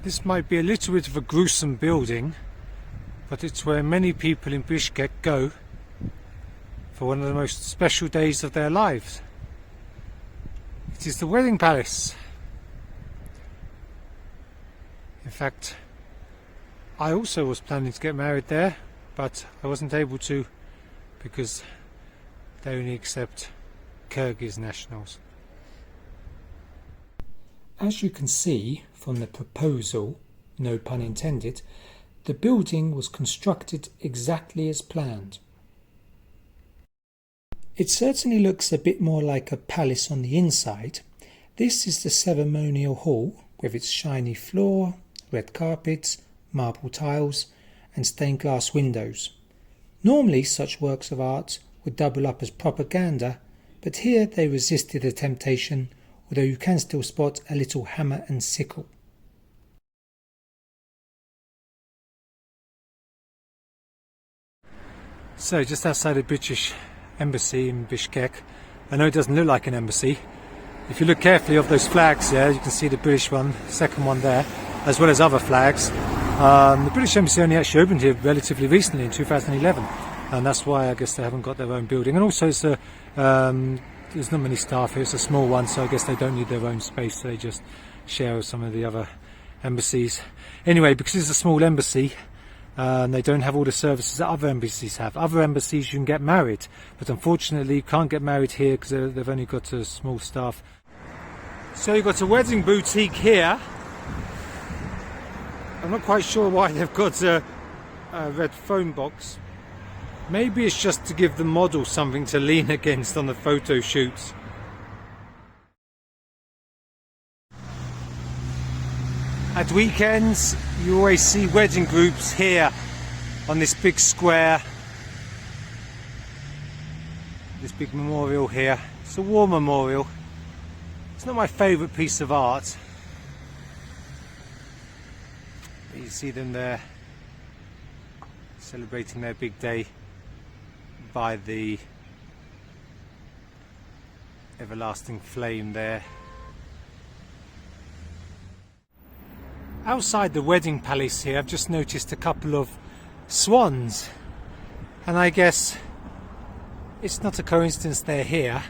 This might be a little bit of a gruesome building, but it's where many people in Bishkek go for one of the most special days of their lives. It is the wedding palace. In fact, I also was planning to get married there, but I wasn't able to because they only accept Kyrgyz nationals. As you can see from the proposal, no pun intended, the building was constructed exactly as planned. It certainly looks a bit more like a palace on the inside. This is the ceremonial hall with its shiny floor, red carpets, marble tiles and stained glass windows. Normally such works of art would double up as propaganda, but here they resisted the temptation, although you can still spot a little hammer and sickle. So just outside the British embassy in Bishkek. I know it doesn't look like an embassy. If you look carefully of those flags there, you can see the British one, second one there, as well as other flags. The British embassy only actually opened here relatively recently in 2011, and that's why I guess they haven't got their own building. And also it's there's not many staff here, it's a small one, so I guess they don't need their own space, so they just share with some of the other embassies. Anyway, because it's a small embassy, they don't have all the services that other embassies have. Other embassies you can get married, but unfortunately you can't get married here because they've only got a small staff. So you've got a wedding boutique here. I'm not quite sure why they've got a red phone box. Maybe it's just to give the model something to lean against on the photo shoots. At weekends you always see wedding groups here on this big square, this big memorial here. It's a war memorial. It's not my favourite piece of art. But you see them there celebrating their big day by the everlasting flame there. Outside the wedding palace here, I've just noticed a couple of swans, and I guess it's not a coincidence they're here.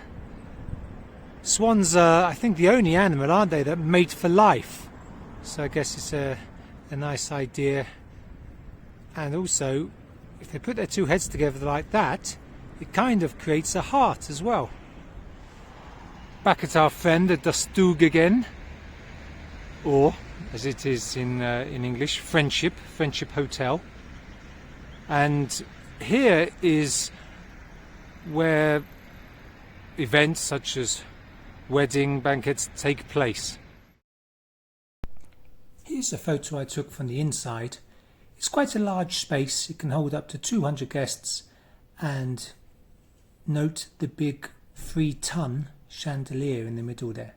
Swans are, I think, the only animal, aren't they, that mate for life, so I guess it's a nice idea. And also, if they put their two heads together like that, it kind of creates a heart as well. Back at our friend at Dastug again, or as it is in English, Friendship Hotel. And here is where events such as wedding banquets take place. Here's a photo I took from the inside. It's quite a large space. It can hold up to 200 guests, and note the big 3-ton chandelier in the middle there.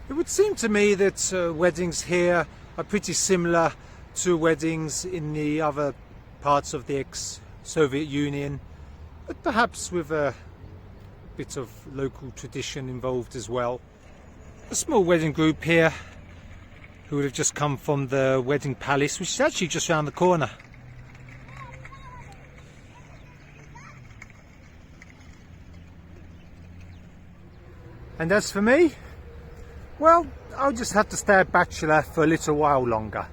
It would seem to me that weddings here are pretty similar to weddings in the other parts of the ex-Soviet Union, but perhaps with a bit of local tradition involved as well. A small wedding group here who would have just come from the wedding palace, which is actually just around the corner. And as for me, well, I'll just have to stay a bachelor for a little while longer.